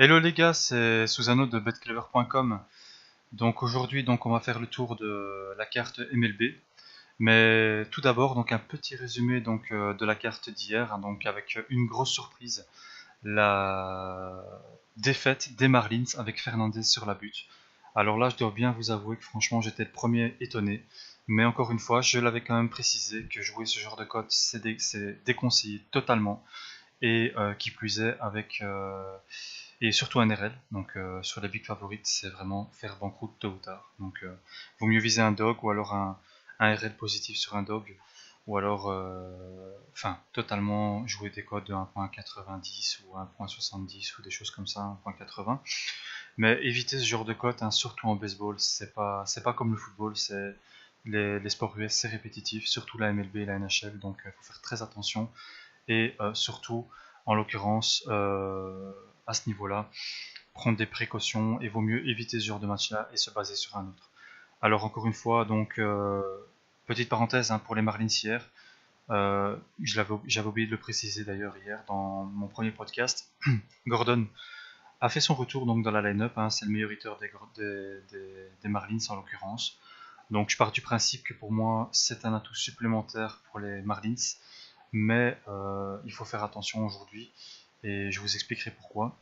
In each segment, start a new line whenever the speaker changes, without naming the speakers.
Hello les gars, c'est Susano de betclever.com. Donc aujourd'hui, on va faire le tour de la carte MLB. Mais tout d'abord, un petit résumé de la carte d'hier, hein, donc avec une grosse surprise, la défaite des Marlins avec Fernandez sur la butte. Alors là, je dois bien vous avouer que franchement, j'étais le premier étonné. Mais encore une fois, je l'avais quand même précisé que jouer ce genre de cote, c'est déconseillé totalement. Et qui plus est et surtout un RL, donc sur les big favorites, c'est vraiment faire banqueroute tôt ou tard. Donc vaut mieux viser un dog ou alors un RL positif sur un dog, ou alors totalement jouer des codes de 1.90 ou 1.70 ou des choses comme ça, 1.80. Mais évitez ce genre de cotes, hein, surtout en baseball, c'est pas comme le football, les sports US, c'est répétitif, surtout la MLB et la NHL, donc il faut faire très attention. Et surtout, en l'occurrence, à ce niveau-là, prendre des précautions et vaut mieux éviter ce genre de match-là et se baser sur un autre. Alors encore une fois, petite parenthèse, hein, pour les Marlins hier, j'avais oublié de le préciser d'ailleurs hier dans mon premier podcast. Gordon a fait son retour donc dans la line-up, hein, c'est le meilleur hitter des Marlins en l'occurrence. Donc je pars du principe que pour moi c'est un atout supplémentaire pour les Marlins, mais il faut faire attention aujourd'hui et je vous expliquerai pourquoi.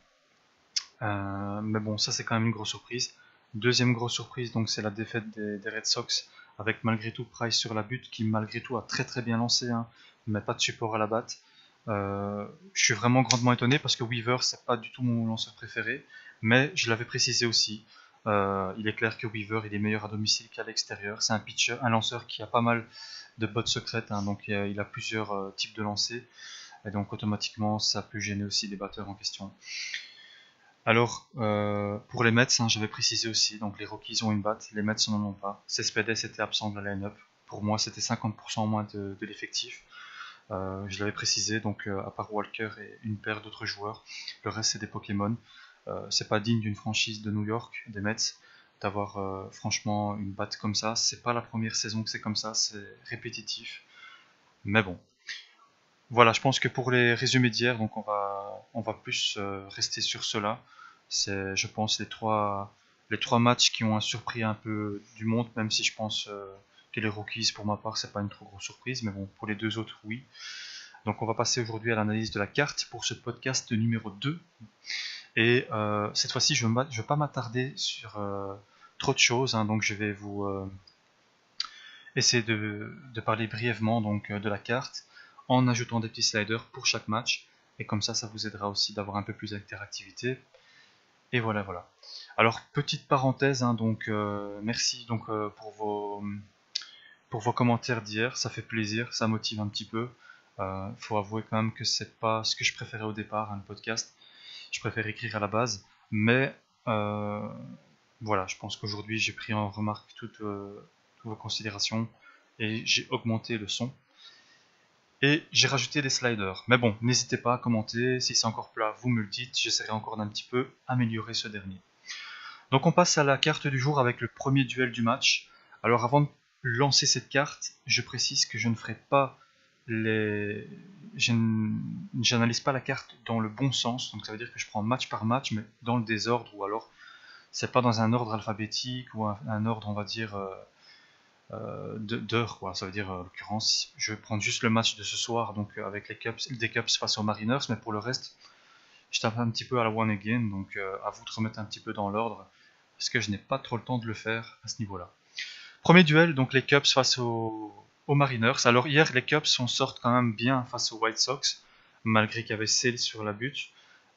Mais bon, ça c'est quand même une grosse surprise. Deuxième grosse surprise, donc c'est la défaite des Red Sox avec malgré tout Price sur la butte qui malgré tout a très très bien lancé, hein, mais pas de support à la batte. Je suis vraiment grandement étonné parce que Weaver c'est pas du tout mon lanceur préféré, mais je l'avais précisé aussi. Il est clair que Weaver il est meilleur à domicile qu'à l'extérieur. C'est un pitcher, un lanceur qui a pas mal de bottes secrètes, hein, donc il a plusieurs types de lancers et donc automatiquement ça peut gêner aussi les batteurs en question. Alors, pour les Mets, hein, j'avais précisé aussi, donc les Rockies ont une batte, les Mets n'en ont pas. Cespedes était absent de la line-up. Pour moi, c'était 50% en moins de l'effectif. Je l'avais précisé, donc à part Walker et une paire d'autres joueurs, le reste c'est des Pokémon. C'est pas digne d'une franchise de New York, des Mets, d'avoir franchement une batte comme ça. C'est pas la première saison que c'est comme ça, c'est répétitif. Mais bon, voilà, je pense que pour les résumés d'hier, donc on va plus rester sur cela. C'est, je pense, les trois matchs qui ont surpris un peu du monde, même si je pense que les Rockies, pour ma part, c'est pas une trop grosse surprise, mais bon, pour les deux autres, oui. Donc on va passer aujourd'hui à l'analyse de la carte pour ce podcast numéro 2. Et cette fois-ci, je ne vais pas m'attarder sur trop de choses, hein, donc je vais vous essayer de parler brièvement de la carte en ajoutant des petits sliders pour chaque match. Et comme ça vous aidera aussi d'avoir un peu plus d'interactivité. Et voilà, voilà. Alors, petite parenthèse, hein, merci pour vos commentaires d'hier. Ça fait plaisir, ça motive un petit peu. Faut avouer quand même que c'est pas ce que je préférais au départ, hein, le podcast. Je préfère écrire à la base. Mais voilà, je pense qu'aujourd'hui j'ai pris en remarque toutes vos considérations et j'ai augmenté le son. Et j'ai rajouté des sliders. Mais bon, n'hésitez pas à commenter, si c'est encore plat, vous me le dites, j'essaierai encore d'un petit peu améliorer ce dernier. Donc on passe à la carte du jour avec le premier duel du match. Alors avant de lancer cette carte, je précise que je ne ferai pas les... J'analyse pas la carte dans le bon sens, donc ça veut dire que je prends match par match, mais dans le désordre, ou alors c'est pas dans un ordre alphabétique, ou un ordre, on va dire... d'heures, quoi. Ça veut dire, en l'occurrence, je vais prendre juste le match de ce soir, donc avec des Cubs face aux Mariners, mais pour le reste, je tape un petit peu à la one again, donc à vous de remettre un petit peu dans l'ordre, parce que je n'ai pas trop le temps de le faire à ce niveau-là. Premier duel, donc les Cubs face aux Mariners. Alors hier, les Cubs s'en sortent quand même bien face aux White Sox, malgré qu'il y avait Sale sur la butte.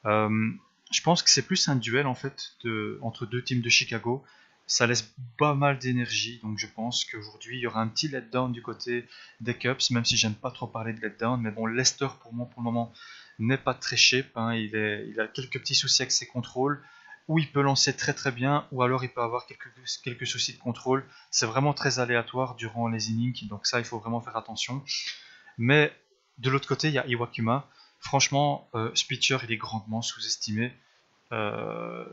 Je pense que c'est plus un duel en fait entre deux teams de Chicago. Ça laisse pas mal d'énergie, donc je pense qu'aujourd'hui il y aura un petit letdown du côté des Cubs, même si j'aime pas trop parler de letdown. Mais bon, Lester pour moi pour le moment n'est pas très shape, hein. Il a quelques petits soucis avec ses contrôles, ou il peut lancer très très bien, ou alors il peut avoir quelques soucis de contrôle. C'est vraiment très aléatoire durant les innings, donc ça il faut vraiment faire attention. Mais de l'autre côté, il y a Iwakuma. Franchement, ce pitcher il est grandement sous-estimé.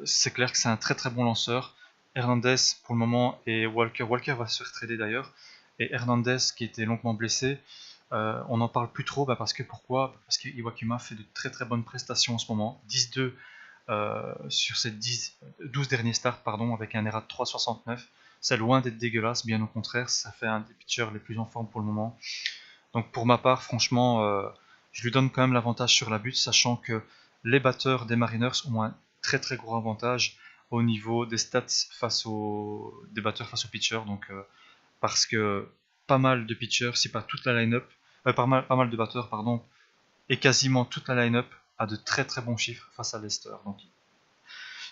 C'est clair que c'est un très très bon lanceur. Hernandez pour le moment et Walker va se faire trader d'ailleurs. Et Hernandez qui était longuement blessé, on n'en parle plus trop parce que pourquoi? Parce que Iwakuma fait de très très bonnes prestations en ce moment. 10-2 sur ces 12 derniers starts, pardon, avec un ERA de 3,69. C'est loin d'être dégueulasse, bien au contraire, ça fait un des pitchers les plus en forme pour le moment. Donc pour ma part, franchement, je lui donne quand même l'avantage sur la butte, sachant que les batteurs des Mariners ont un très très gros avantage au niveau des stats des batteurs face aux pitchers. Donc parce que pas mal de pitchers, si pas toute la line-up, pas mal de batteurs, pardon, et quasiment toute la line-up a de très très bons chiffres face à Leicester. Donc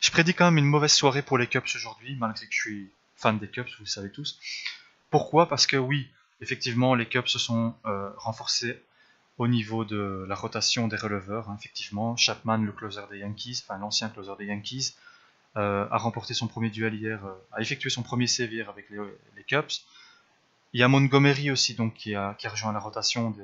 je prédis quand même une mauvaise soirée pour les Cubs aujourd'hui, malgré que je suis fan des Cubs, vous le savez tous. Pourquoi? Parce que oui, effectivement, les Cubs se sont renforcés au niveau de la rotation des releveurs. Hein, effectivement, Chapman, le closer des Yankees, enfin l'ancien closer des Yankees, a remporté son premier duel hier, a effectué son premier save hier avec les Cubs. Il y a Montgomery aussi donc qui a rejoint la rotation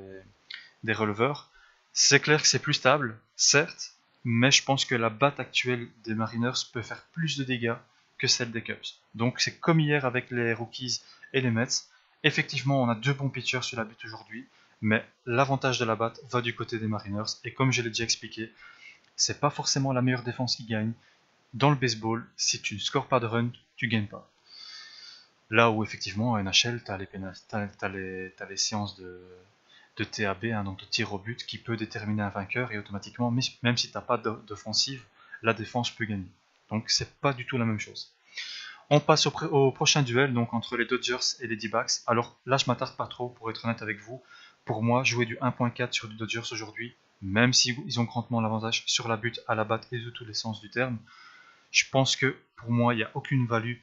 des releveurs. C'est clair que c'est plus stable, certes, mais je pense que la batte actuelle des Mariners peut faire plus de dégâts que celle des Cubs. Donc c'est comme hier avec les Rockies et les Mets. Effectivement, on a deux bons pitchers sur la butte aujourd'hui, mais l'avantage de la batte va du côté des Mariners. Et comme je l'ai déjà expliqué, c'est pas forcément la meilleure défense qui gagne. Dans le baseball, si tu ne scores pas de run, tu gagnes pas. Là où effectivement, à NHL, tu as les séances de TAB, hein, donc de tir au but, qui peut déterminer un vainqueur et automatiquement, même si tu n'as pas d'offensive, la défense peut gagner. Donc c'est pas du tout la même chose. On passe au prochain duel, donc entre les Dodgers et les D-backs. Alors là, je m'attarde pas trop, pour être honnête avec vous. Pour moi, jouer du 1.4 sur les Dodgers aujourd'hui, même s'ils ont grandement l'avantage sur la butte, à la batte et de tous les sens du terme, je pense que pour moi, il n'y a aucune value.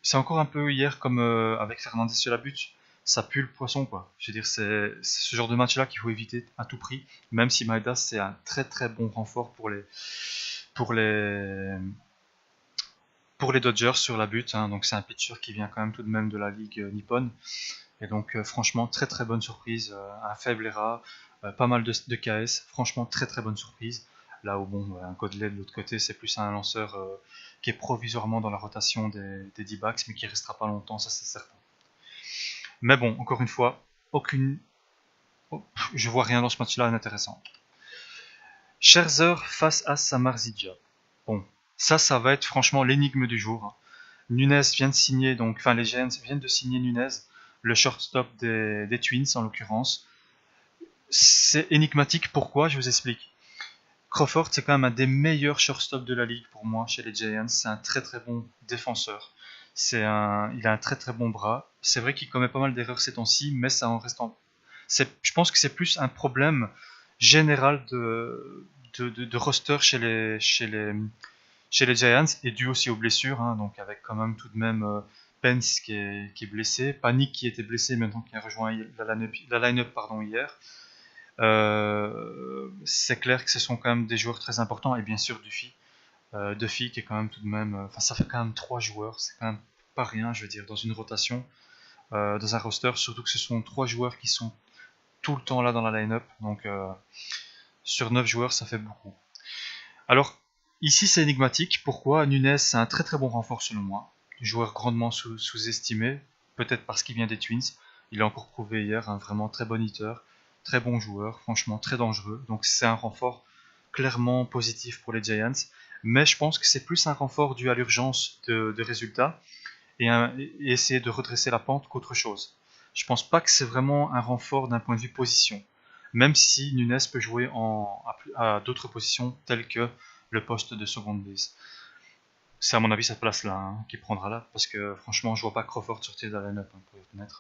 C'est encore un peu hier comme avec Fernandez sur la butte. Ça pue le poisson, quoi. Je veux dire, c'est ce genre de match-là qu'il faut éviter à tout prix. Même si Maeda, c'est un très très bon renfort pour les, pour les Dodgers sur la butte. Hein. Donc c'est un pitcher qui vient quand même tout de même de la ligue nippone. Et donc franchement, très très bonne surprise. Un faible ERA, pas mal de KS. Franchement, très très bonne surprise. Là où bon, un Godley de l'autre côté, c'est plus un lanceur qui est provisoirement dans la rotation des D-backs, mais qui restera pas longtemps, ça c'est certain. Mais bon, encore une fois, je vois rien dans ce match-là d'intéressant. Scherzer face à Samarzidja. Bon, ça va être franchement l'énigme du jour. Nunez vient de signer, donc, enfin les Giants viennent de signer Nunez, le shortstop des Twins en l'occurrence. C'est énigmatique, pourquoi? Je vous explique. Crawford, c'est quand même un des meilleurs shortstops de la ligue pour moi chez les Giants. C'est un très très bon défenseur. Il a un très très bon bras. C'est vrai qu'il commet pas mal d'erreurs ces temps-ci, mais ça en restant. Je pense que c'est plus un problème général de roster chez les Giants et dû aussi aux blessures. Hein, donc avec quand même tout de même Pence qui est blessé, Panic qui était blessé maintenant qui a rejoint la line-up hier. C'est clair que ce sont quand même des joueurs très importants et bien sûr Duffy qui est quand même tout de même, enfin ça fait quand même 3 joueurs, c'est quand même pas rien, je veux dire, dans une rotation, dans un roster, surtout que ce sont 3 joueurs qui sont tout le temps là dans la line-up, donc sur 9 joueurs ça fait beaucoup. Alors ici c'est énigmatique, pourquoi? Nunez c'est un très très bon renfort selon moi, joueur grandement sous-estimé, peut-être parce qu'il vient des Twins, il a encore prouvé hier un vraiment très bon hitter, très bon joueur, franchement très dangereux, donc c'est un renfort clairement positif pour les Giants, mais je pense que c'est plus un renfort dû à l'urgence de résultats et essayer de redresser la pente qu'autre chose. Je pense pas que c'est vraiment un renfort d'un point de vue position, même si Nunez peut jouer à d'autres positions telles que le poste de seconde base. C'est à mon avis cette place-là hein, qui prendra là, parce que franchement je vois pas Crawford sortir de la line-up hein, pour être honnête.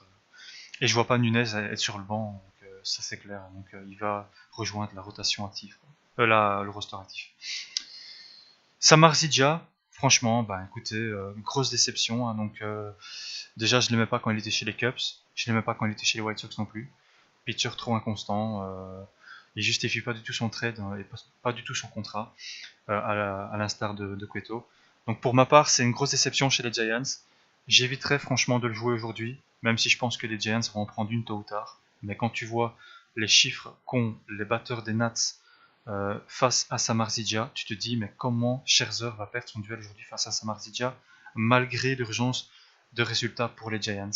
Et je vois pas Nunez être sur le banc, donc, ça c'est clair. Donc il va rejoindre la rotation active, le roster actif. Samarzidja, franchement, bah écoutez, grosse déception. Hein, donc déjà je l'aimais pas quand il était chez les Cubs, je l'aimais pas quand il était chez les White Sox non plus. Pitcher trop inconstant, il justifie pas du tout son trade hein, et pas du tout son contrat, à l'instar de Cueto. Donc pour ma part, c'est une grosse déception chez les Giants. J'éviterais franchement de le jouer aujourd'hui, même si je pense que les Giants vont en prendre une tôt ou tard. Mais quand tu vois les chiffres qu'ont les batteurs des Nats face à Samarzidja, tu te dis mais comment Scherzer va perdre son duel aujourd'hui face à Samarzidja malgré l'urgence de résultats pour les Giants.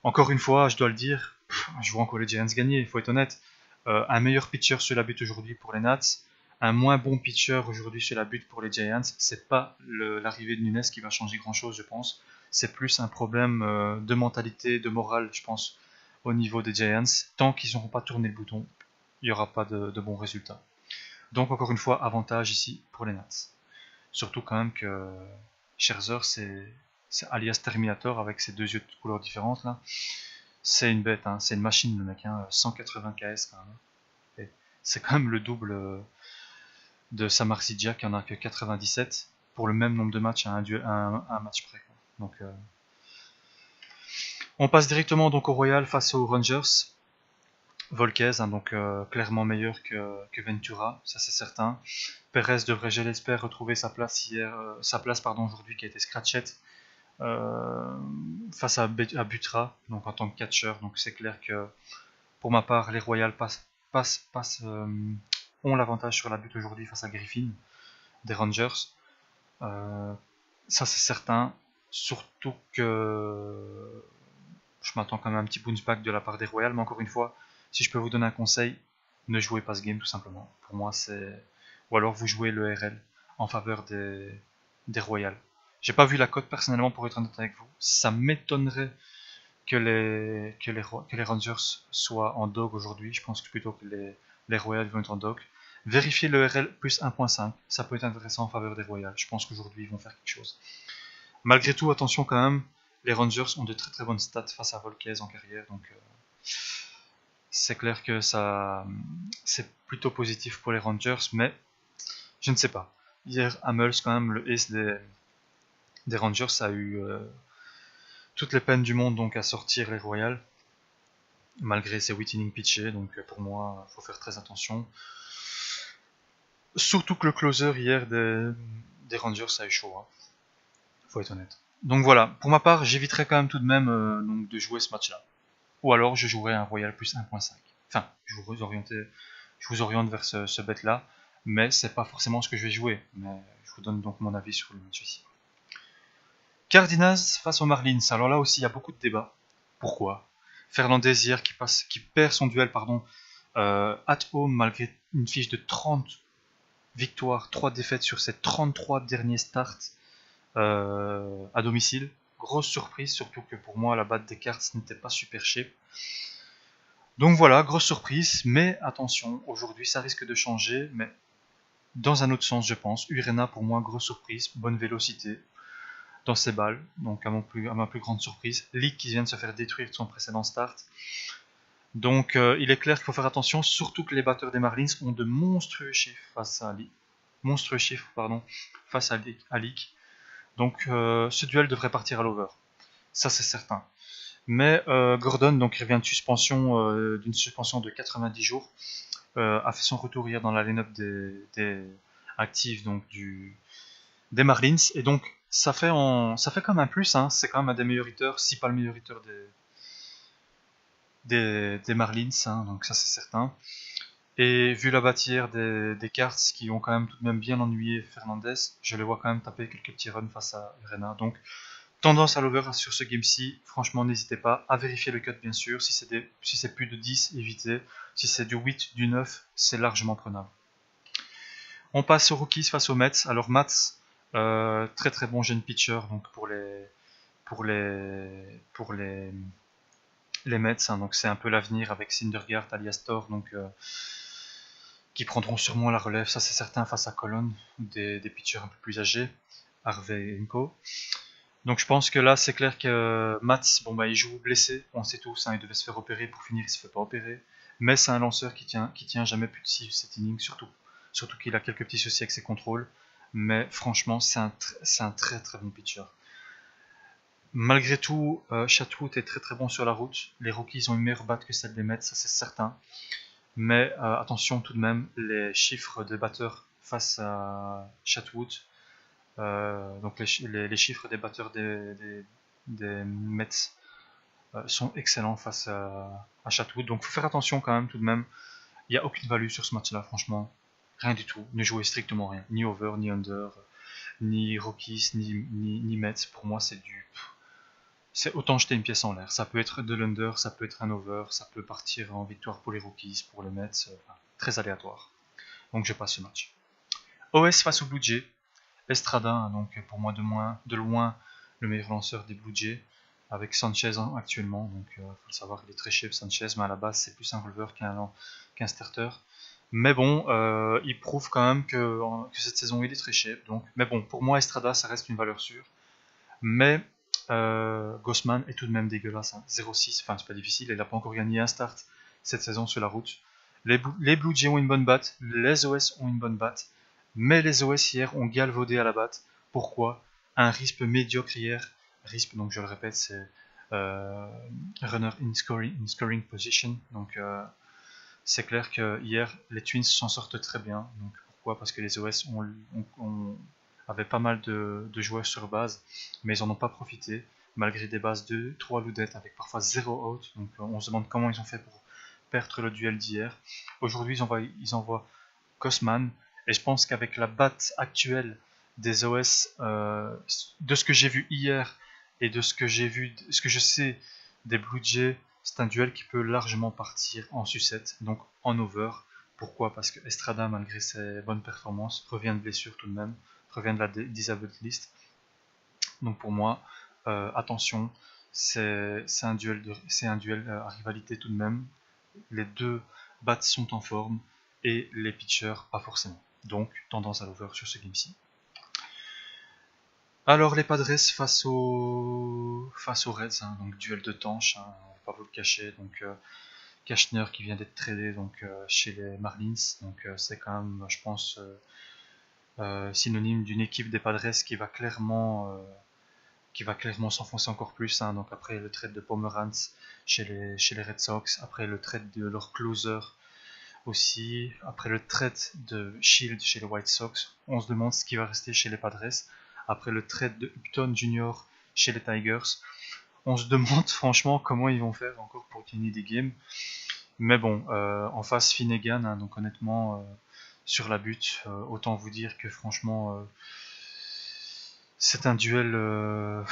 Encore une fois, je dois le dire, je vois encore les Giants gagner, il faut être honnête. Un meilleur pitcher sur la butte aujourd'hui pour les Nats, un moins bon pitcher aujourd'hui chez la butte pour les Giants. C'est pas l'arrivée de Nunes qui va changer grand chose, je pense. C'est plus un problème de mentalité, de morale, je pense, au niveau des Giants. Tant qu'ils n'auront pas tourné le bouton, il n'y aura pas de bons résultats. Donc encore une fois, avantage ici pour les Nats. Surtout quand même que Scherzer, c'est alias Terminator avec ses 2 yeux de couleurs différentes là. C'est une bête, hein. C'est une machine le mec, hein. 180 KS quand même. Et c'est quand même le double de Samar Sidja qui en a que 97 pour le même nombre de matchs à un match près. Quoi. Donc, on passe directement donc au Royal face aux Rangers. Volquez, hein, donc clairement meilleur que Ventura, ça c'est certain. Perez devrait, je l'espère, retrouver sa place aujourd'hui qui a été scratchette face à Butra, donc en tant que catcher. Donc c'est clair que pour ma part, les Royals ont l'avantage sur la butte aujourd'hui face à Griffin des Rangers. Ça c'est certain. Surtout que je m'attends quand même à un petit bounce back de la part des Royals, mais encore une fois, si je peux vous donner un conseil, ne jouez pas ce game tout simplement. Pour moi, c'est. Ou alors vous jouez le RL en faveur des Royals. J'ai pas vu la cote personnellement pour être honnête avec vous. Ça m'étonnerait que les Rangers soient en dog aujourd'hui. Je pense que plutôt que les Royals vont être en dog. Vérifiez le RL plus 1.5. Ça peut être intéressant en faveur des Royals. Je pense qu'aujourd'hui ils vont faire quelque chose. Malgré tout, attention quand même, les Rangers ont de très très bonnes stats face à Volquez en carrière, donc c'est clair que c'est plutôt positif pour les Rangers, mais je ne sais pas. Hier, Hamels, quand même, le ace des Rangers, a eu toutes les peines du monde donc à sortir les Royals, malgré ses 8 innings pitchés, donc pour moi, il faut faire très attention. Surtout que le closer hier des Rangers a eu chaud, hein. Faut être honnête. Donc voilà, pour ma part, j'éviterai quand même tout de même donc de jouer ce match-là. Ou alors je jouerai un Royal plus 1.5. Enfin, je vous oriente vers ce bet-là, mais c'est pas forcément ce que je vais jouer. Mais je vous donne donc mon avis sur le match ici. Cardinals face aux Marlins. Alors là aussi, il y a beaucoup de débats. Pourquoi Fernandez hier qui perd son duel at home malgré une fiche de 30 victoires, 3 défaites sur ses 33 derniers starts à domicile. Grosse surprise, surtout que pour moi la batte des cartes n'était pas super shape. Donc voilà, grosse surprise, mais attention, aujourd'hui ça risque de changer, mais dans un autre sens je pense. Urena pour moi, grosse surprise, bonne vélocité dans ses balles, donc à ma plus grande surprise. Leak qui vient de se faire détruire de son précédent start. Donc il est clair qu'il faut faire attention, surtout que les batteurs des Marlins ont de monstrueux chiffres face à Leak. Donc ce duel devrait partir à l'over. Ça c'est certain. Mais Gordon, donc il revient d'une suspension de 90 jours, a fait son retour hier dans la line-up des actifs donc des Marlins. Et donc ça fait quand même un plus, hein. C'est quand même un des meilleurs hitters, si pas le meilleur hitter des Marlins, hein, donc ça c'est certain. Et vu la bâtière des Cards qui ont quand même tout de même bien ennuyé Fernandez, je les vois quand même taper quelques petits runs face à Urena. Donc tendance à l'over sur ce game-ci, franchement n'hésitez pas à vérifier le cut bien sûr, si c'est plus de 10, évitez, si c'est du 8, du 9, c'est largement prenable. On passe aux Rockies face aux Mets. Alors Mats, très très bon jeune pitcher donc pour les Mets, hein, donc c'est un peu l'avenir avec Syndergaard alias Thor, donc qui prendront sûrement la relève, ça c'est certain face à Colon, des pitchers un peu plus âgés, Harvey et Co. Donc je pense que là c'est clair que Mats, il joue blessé, on sait tous, hein, il devait se faire opérer pour finir, il se fait pas opérer. Mais c'est un lanceur qui tient jamais plus de 6-7 innings, surtout qu'il a quelques petits soucis avec ses contrôles. Mais franchement c'est un très très bon pitcher. Malgré tout, Chatwood est très très bon sur la route. Les Rockies ont une meilleure batte que celle des Mets, ça c'est certain. Mais attention tout de même, les chiffres des batteurs face à Chatwood, donc les chiffres des batteurs des Mets sont excellents face à Chatwood. Donc il faut faire attention quand même tout de même. Il n'y a aucune value sur ce match-là, franchement. Rien du tout. Ne jouez strictement rien. Ni over, ni under, ni Rockies, ni Mets. Pour moi, c'est autant jeter une pièce en l'air. Ça peut être de l'under, ça peut être un over, ça peut partir en victoire pour les Rockies, pour les Mets. Très aléatoire. donc je passe ce match. OS face au Blue Jays. Estrada, hein, donc pour moi de loin le meilleur lanceur des Blue Jays, avec Sanchez actuellement, donc faut le savoir, il est très chef Sanchez, mais à la base c'est plus un releveur qu'un starter. Mais bon, il prouve quand même que cette saison il est très chef, donc. Mais bon, pour moi Estrada ça reste une valeur sûre. Mais Gausman est tout de même dégueulasse, hein. 0-6, enfin c'est pas difficile, il n'a pas encore gagné un start cette saison sur la route. Les Blue Jays ont une bonne batte, les OS ont une bonne batte, mais les OS hier ont galvaudé à la batte. Pourquoi? Un RISP médiocre hier. RISP, donc je le répète, c'est runner in scoring position. Donc c'est clair que hier les Twins s'en sortent très bien. Donc pourquoi? Parce que les OS avaient pas mal de joueurs sur base, mais ils en ont pas profité malgré des bases de 3 loudettes avec parfois 0 out. Donc on se demande comment ils ont fait pour perdre le duel d'hier. Aujourd'hui ils envoient Gausman, et je pense qu'avec la batte actuelle des OS, de ce que j'ai vu hier et de ce que je sais des Blue Jays, c'est un duel qui peut largement partir en sucette, donc en over. Pourquoi? Parce que Estrada, malgré ses bonnes performances, revient de blessure tout de même, revient de la disabled list. Donc pour moi, attention, c'est un duel à rivalité tout de même. Les deux bats sont en forme et les pitchers pas forcément. Donc tendance à l'over sur ce game-ci. Alors les Padres face aux Reds, hein, donc duel de tanche, hein, on va pas vous le cacher. Donc Cashner qui vient d'être tradé donc chez les Marlins, donc c'est quand même, je pense, synonyme d'une équipe des Padres qui va clairement s'enfoncer encore plus, hein. Donc après le trade de Pomeranz chez les Red Sox, après le trade de leur closer aussi, après le trade de Shield chez les White Sox, on se demande ce qui va rester chez les Padres. Après le trade de Upton Jr. chez les Tigers, on se demande franchement comment ils vont faire encore pour gagner des games. Mais bon, en face Finnegan, hein, donc honnêtement, sur la butte, autant vous dire que franchement, c'est un duel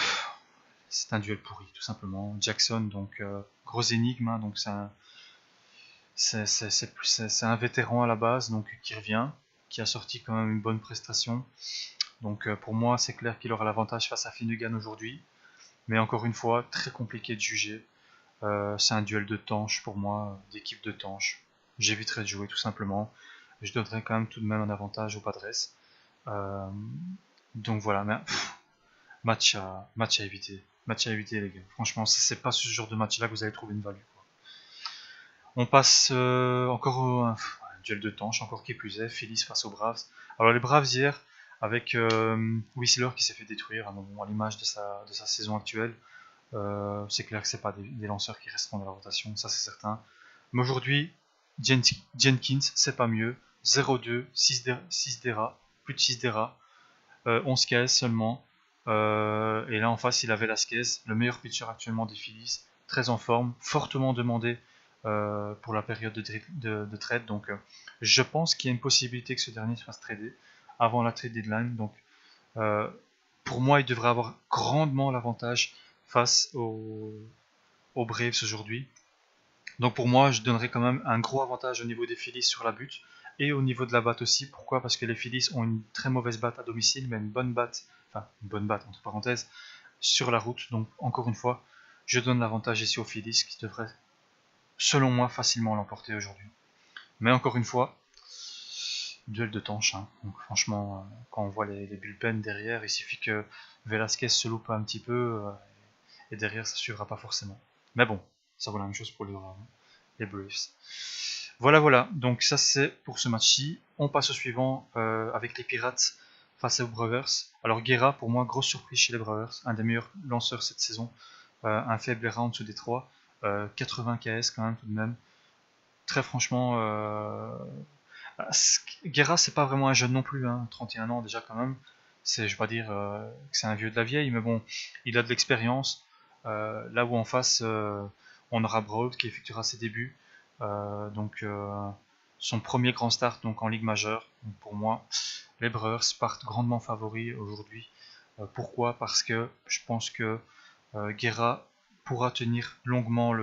pourri, tout simplement. Jackson, donc grosse énigme, hein, donc c'est un vétéran à la base, donc qui revient, qui a sorti quand même une bonne prestation. Donc pour moi, c'est clair qu'il aura l'avantage face à Finnegan aujourd'hui. Mais encore une fois, très compliqué de juger. C'est un duel de tanche pour moi, d'équipe de tanche. J'éviterai de jouer tout simplement. Je donnerai quand même tout de même un avantage aux Padres. Euh, donc voilà, mais match à éviter. Match à éviter les gars. Franchement, c'est pas ce genre de match là que vous allez trouver une value, quoi. On passe encore un duel de tanche, encore qui plus est, Phillies face aux Braves. Alors les Braves hier, avec Whistler qui s'est fait détruire, hein, bon, à l'image de sa saison actuelle, c'est clair que c'est pas des lanceurs qui resteront dans la rotation, ça c'est certain. Mais aujourd'hui, Jenkins, c'est pas mieux. 0-2, 6 DERA, plus de 6 DERA, 11 KS seulement. Et là en face, il a Velasquez, le meilleur pitcher actuellement des Phillies, très en forme, fortement demandé pour la période de trade. Donc je pense qu'il y a une possibilité que ce dernier se fasse trader avant la trade deadline. Donc euh, pour moi, il devrait avoir grandement l'avantage face aux Braves aujourd'hui. Donc pour moi, je donnerais quand même un gros avantage au niveau des Phillies sur la butte et au niveau de la batte aussi. Pourquoi? Parce que les Phillies ont une très mauvaise batte à domicile, mais une bonne batte entre parenthèses, sur la route. Donc encore une fois, je donne l'avantage ici aux Phillies qui devraient, selon moi, facilement l'emporter aujourd'hui. Mais encore une fois, duel de tanche, hein. Donc franchement, quand on voit les bullpen derrière, il suffit que Velasquez se loupe un petit peu et derrière ça suivra pas forcément. Mais bon, ça vaut la même chose pour les Braves. Voilà, donc ça c'est pour ce match-ci. On passe au suivant avec les Pirates face aux Brewers. Alors Guerra, pour moi, grosse surprise chez les Brewers, un des meilleurs lanceurs cette saison, un faible erreur en dessous des 3, 80 KS quand même tout de même. Très franchement, Guerra c'est pas vraiment un jeune non plus, hein, 31 ans déjà quand même. Je vais pas dire que c'est un vieux de la vieille, mais bon, il a de l'expérience. Là où en face, on aura Brault qui effectuera ses débuts. Donc son premier grand start donc en Ligue majeure. Donc pour moi, les Brewers partent grandement favoris aujourd'hui. Pourquoi? Parce que je pense que Guerra pourra tenir longuement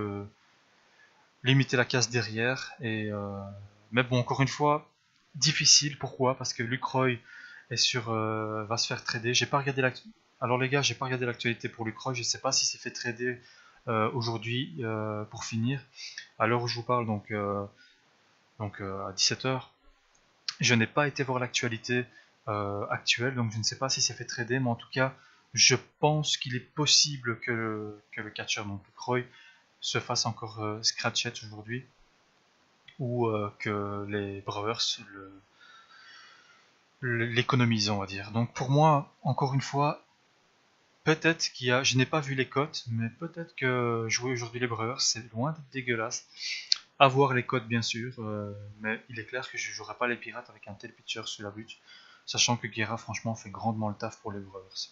limiter la casse derrière. Mais bon, encore une fois, difficile. Pourquoi? Parce que Luke Roy va se faire trader. J'ai pas regardé l'actualité. Alors les gars, j'ai pas regardé l'actualité pour Luke Roy. Je sais pas si c'est fait trader aujourd'hui pour finir. À l'heure où je vous parle, à 17h, je n'ai pas été voir l'actualité actuelle, donc je ne sais pas si c'est fait trader, mais en tout cas, je pense qu'il est possible que le catcher, donc Luke Roy, se fasse encore scratchet aujourd'hui, ou que les Brewers l'économisent, on va dire. Donc pour moi, encore une fois, peut-être je n'ai pas vu les cotes, mais peut-être que jouer aujourd'hui les Brewers, c'est loin d'être dégueulasse. Avoir les cotes, bien sûr, mais il est clair que je ne jouerai pas les Pirates avec un tel pitcher sur la butte, sachant que Guerra, franchement, fait grandement le taf pour les Brewers.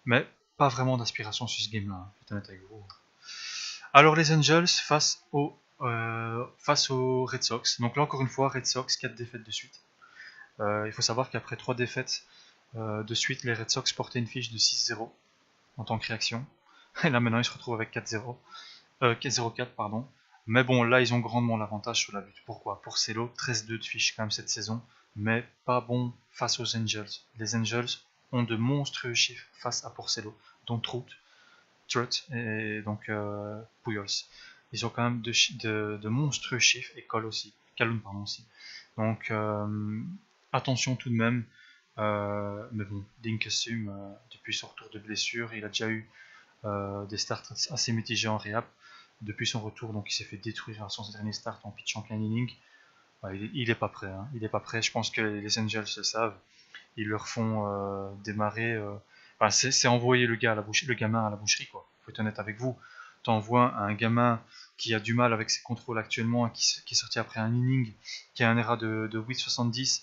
Mais pas vraiment d'aspiration sur ce game-là, hein, je vais être honnête avec vous. Alors les Angels face aux Red Sox. Donc là, encore une fois, Red Sox, 4 défaites de suite. Il faut savoir qu'après 3 défaites de suite, les Red Sox portaient une fiche de 6-0 en tant que réaction. Et là, maintenant, ils se retrouvent avec 4-0. 0-4, pardon. Mais bon, là, ils ont grandement l'avantage sur la butte. Pourquoi? Porcello, 13-2 de fiche quand même cette saison, mais pas bon face aux Angels. Les Angels ont de monstrueux chiffres face à Porcello, dont Trout et donc Pujols. Ils ont quand même de monstrueux chiffres, et Calhoun pardon aussi. Donc attention tout de même. Mais bon, Dinkusum, depuis son retour de blessure, il a déjà eu des starts assez mitigés en réhab. Depuis son retour, donc il s'est fait détruire à son dernier start en pitchant qu'un inning. Il est pas prêt. Hein. Il est pas prêt. Je pense que les Angels le savent. Ils leur font démarrer. C'est envoyer le gamin à la boucherie, quoi. Faut être honnête avec vous. T'envoies un gamin qui a du mal avec ses contrôles actuellement, qui est sorti après un inning, qui a un ERA de 8,70,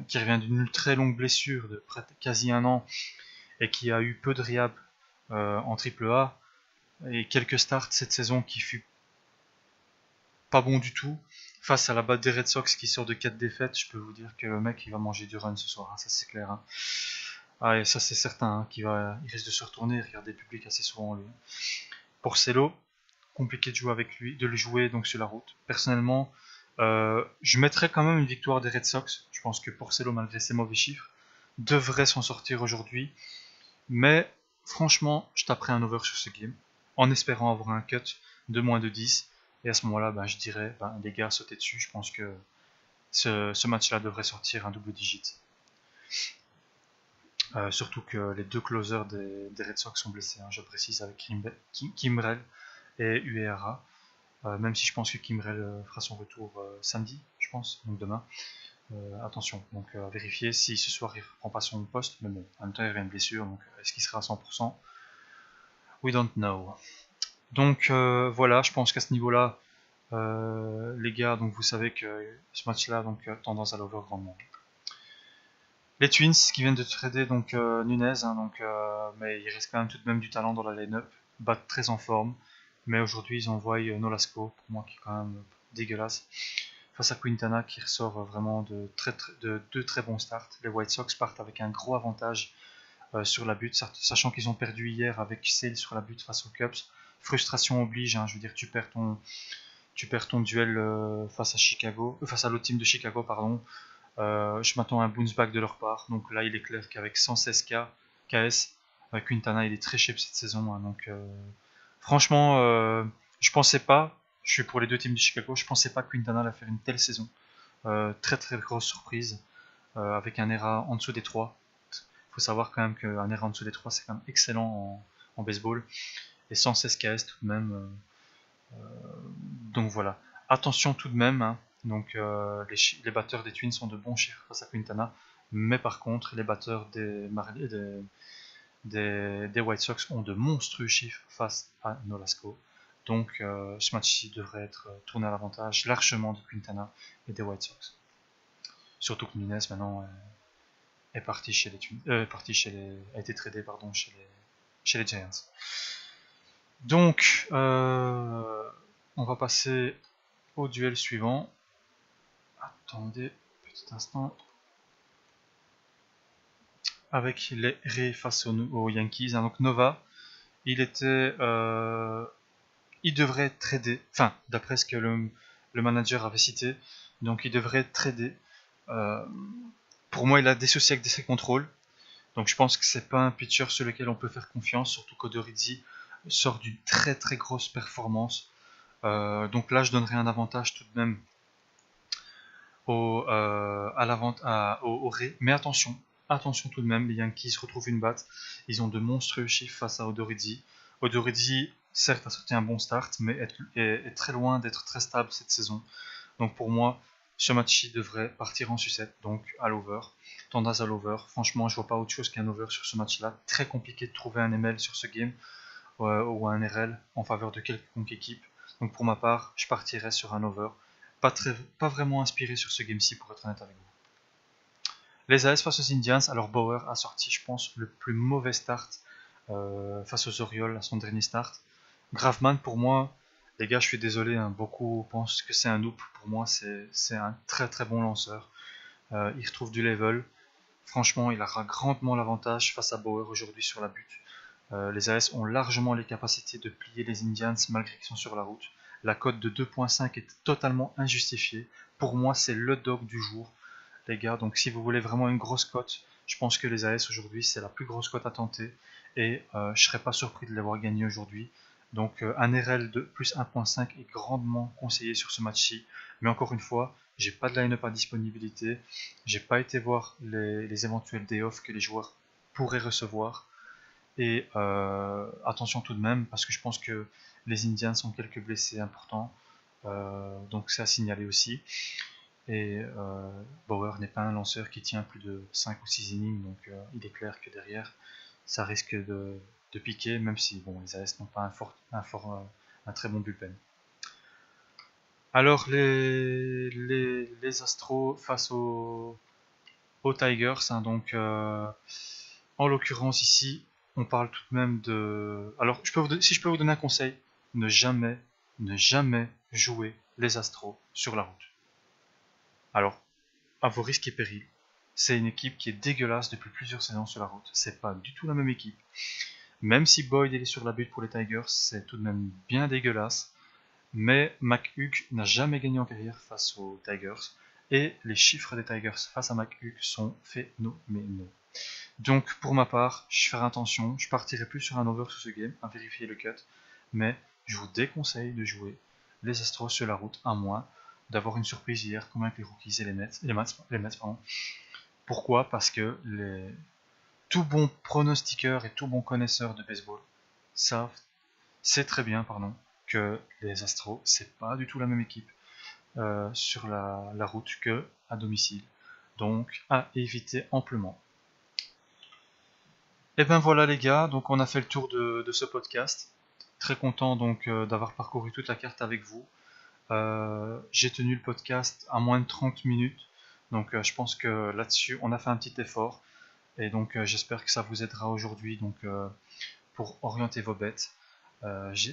qui revient d'une très longue blessure de quasi un an et qui a eu peu de rehab en AAA et quelques starts cette saison qui fut pas bon du tout. Face à la batte des Red Sox qui sort de 4 défaites, je peux vous dire que le mec il va manger du run ce soir, hein, ça c'est clair. Hein. Ah, et ça c'est certain, hein, il risque de se retourner et regarder le public assez souvent lui. Porcello, compliqué de jouer avec lui, de le jouer donc sur la route. Personnellement, je mettrais quand même une victoire des Red Sox. Je pense que Porcello, malgré ses mauvais chiffres, devrait s'en sortir aujourd'hui. Mais franchement, je taperai un over sur ce game, en espérant avoir un cut de moins de 10. Et à ce moment-là, je dirais, les gars, sautez dessus. Je pense que ce match-là devrait sortir un double digit. Surtout que les deux closers des Red Sox sont blessés, hein, je précise, avec Kimbrel et Uehara. Même si je pense que Kimbrel fera son retour samedi, je pense, donc demain. Attention, donc à vérifier si ce soir il ne reprend pas son poste, mais bon, en même temps il y a une blessure, donc est-ce qu'il sera à 100%? We don't know. Donc voilà, je pense qu'à ce niveau-là, les gars, donc vous savez que ce match-là, donc tendance à l'over grandement. Les Twins qui viennent de trader donc Nunez, hein, mais il reste quand même tout de même du talent dans la line-up, battent très en forme, mais aujourd'hui ils envoient Nolasco, pour moi qui est quand même dégueulasse, face à Quintana qui ressort vraiment de deux très bons starts. Les White Sox partent avec un gros avantage sur la butte, sachant qu'ils ont perdu hier avec Sale sur la butte face aux Cubs. Frustration oblige, hein, je veux dire tu perds ton duel face à l'autre team de Chicago, pardon. Je m'attends à un bounce back de leur part. Donc là, il est clair qu'avec 116 KS, Quintana, il est très cheap cette saison. Hein, donc franchement, je pensais pas. Je suis pour les deux teams de Chicago. Je pensais pas que Quintana allait faire une telle saison. Très très grosse surprise. Avec un ERA en dessous des 3. Il faut savoir quand même qu'un ERA en dessous des 3, c'est quand même excellent en baseball. Et 116 KS tout de même. Donc voilà. Attention tout de même. Hein. Donc les batteurs des Twins sont de bons chiffres face à Quintana. Mais par contre, les batteurs des White Sox ont de monstrueux chiffres face à Nolasco. Donc ce match-ci devrait être tourné à l'avantage largement de Quintana et des White Sox. Surtout que Nunez maintenant est parti chez les Twins, a été tradé pardon chez les Giants. Donc on va passer au duel suivant. Attendez petit instant. Avec les Rays face aux Yankees. Donc Nova, il devrait trader. Enfin, d'après ce que le manager avait cité, donc il devrait être tradé. Pour moi, il a des soucis avec ses contrôles, donc je pense que c'est pas un pitcher sur lequel on peut faire confiance, surtout qu'Odorizzi sort d'une très très grosse performance. Donc là, je donnerais un avantage tout de même au Ré. Mais attention, attention tout de même, les Yankees retrouvent une batte. Ils ont de monstrueux chiffres face à Odorizzi. Odorizzi, certes, a sorti un bon start, mais est très loin d'être très stable cette saison. Donc pour moi, ce match-ci devrait partir en sucette, donc à l'over. Tendance à l'over. Franchement, je vois pas autre chose qu'un over sur ce match-là. Très compliqué de trouver un ML sur ce game ou un RL en faveur de quelconque équipe. Donc pour ma part, je partirais sur un over. Pas vraiment inspiré sur ce game-ci pour être honnête avec vous. Les AS face aux Indians, alors Bauer a sorti, je pense, le plus mauvais start face aux Orioles à son dernier start. Graveman, pour moi, les gars, je suis désolé, hein, beaucoup pensent que c'est un noob. Pour moi, c'est un très très bon lanceur. Il retrouve du level. Franchement, il aura grandement l'avantage face à Bauer aujourd'hui sur la butte. Les AS ont largement les capacités de plier les Indians malgré qu'ils sont sur la route. La cote de 2.5 est totalement injustifiée. Pour moi, c'est le dog du jour, les gars. Donc si vous voulez vraiment une grosse cote, je pense que les AS aujourd'hui, c'est la plus grosse cote à tenter. Et je serais pas surpris de l'avoir gagné aujourd'hui. Donc un RL de plus 1.5 est grandement conseillé sur ce match-ci. Mais encore une fois, j'ai pas de line-up à disponibilité. J'ai pas été voir les éventuels day off que les joueurs pourraient recevoir. Et attention tout de même, parce que je pense que les Indians ont quelques blessés importants. Donc c'est à signaler aussi. Et Bauer n'est pas un lanceur qui tient plus de 5 ou 6 innings, donc il est clair que derrière, ça risque de piquer, même si bon, les AS n'ont pas un très bon bullpen. Alors les Astros face aux Tigers, hein, donc en l'occurrence ici, on parle tout de même de... Alors si je peux vous donner un conseil, ne jamais jouer les Astros sur la route. Alors, à vos risques et périls, c'est une équipe qui est dégueulasse depuis plusieurs saisons sur la route. C'est pas du tout la même équipe. Même si Boyd est sur la butte pour les Tigers, c'est tout de même bien dégueulasse. Mais McHugh n'a jamais gagné en carrière face aux Tigers. Et les chiffres des Tigers face à McHugh sont phénoménaux. Donc pour ma part, je ferai attention. Je partirai plus sur un over sur ce game, à vérifier le cut. Mais je vous déconseille de jouer les Astros sur la route, à moins d'avoir une surprise hier, comme avec les Rockies et les Mets. Pourquoi? Parce que tout bon pronostiqueur et tout bon connaisseur de baseball sait très bien que les Astros, c'est pas du tout la même équipe sur la route que à domicile. Donc à éviter amplement. Et ben voilà les gars, donc on a fait le tour de ce podcast. Très content donc d'avoir parcouru toute la carte avec vous. J'ai tenu le podcast à moins de 30 minutes. Donc je pense que là-dessus on a fait un petit effort. Et donc j'espère que ça vous aidera aujourd'hui donc, pour orienter vos bêtes.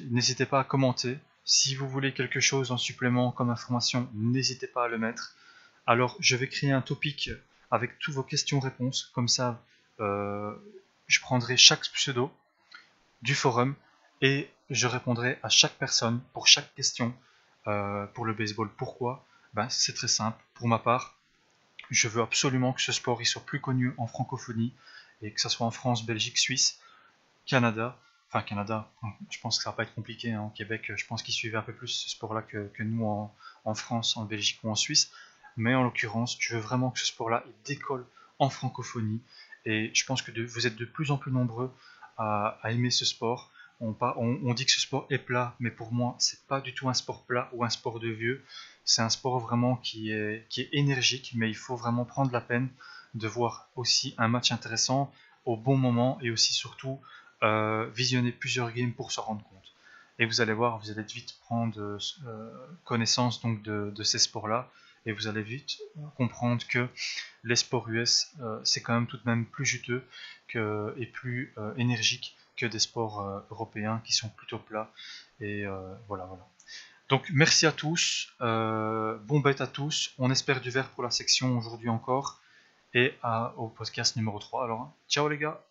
N'hésitez pas à commenter. Si vous voulez quelque chose en supplément comme information, n'hésitez pas à le mettre. Alors je vais créer un topic avec toutes vos questions-réponses. Comme ça, je prendrai chaque pseudo du forum et je répondrai à chaque personne pour chaque question pour le baseball. Pourquoi? C'est très simple. Pour ma part, je veux absolument que ce sport il soit plus connu en francophonie et que ce soit en France, Belgique, Suisse, Canada. Enfin Canada, je pense que ça va pas être compliqué. Hein. Au Québec, je pense qu'ils suivaient un peu plus ce sport-là que nous en France, en Belgique ou en Suisse. Mais en l'occurrence, je veux vraiment que ce sport-là il décolle en francophonie. Et je pense que vous êtes de plus en plus nombreux à aimer ce sport. On dit que ce sport est plat, mais pour moi, c'est pas du tout un sport plat ou un sport de vieux. C'est un sport vraiment qui est énergique, mais il faut vraiment prendre la peine de voir aussi un match intéressant au bon moment et aussi surtout visionner plusieurs games pour s'en rendre compte. Et vous allez voir, vous allez vite prendre connaissance donc de ces sports-là et vous allez vite comprendre que les sports US c'est quand même tout de même plus juteux et plus énergique que des sports européens qui sont plutôt plats. Et voilà. Donc merci à tous, bon bet à tous, on espère du vert pour la section aujourd'hui encore, et au podcast numéro 3. Alors, ciao les gars!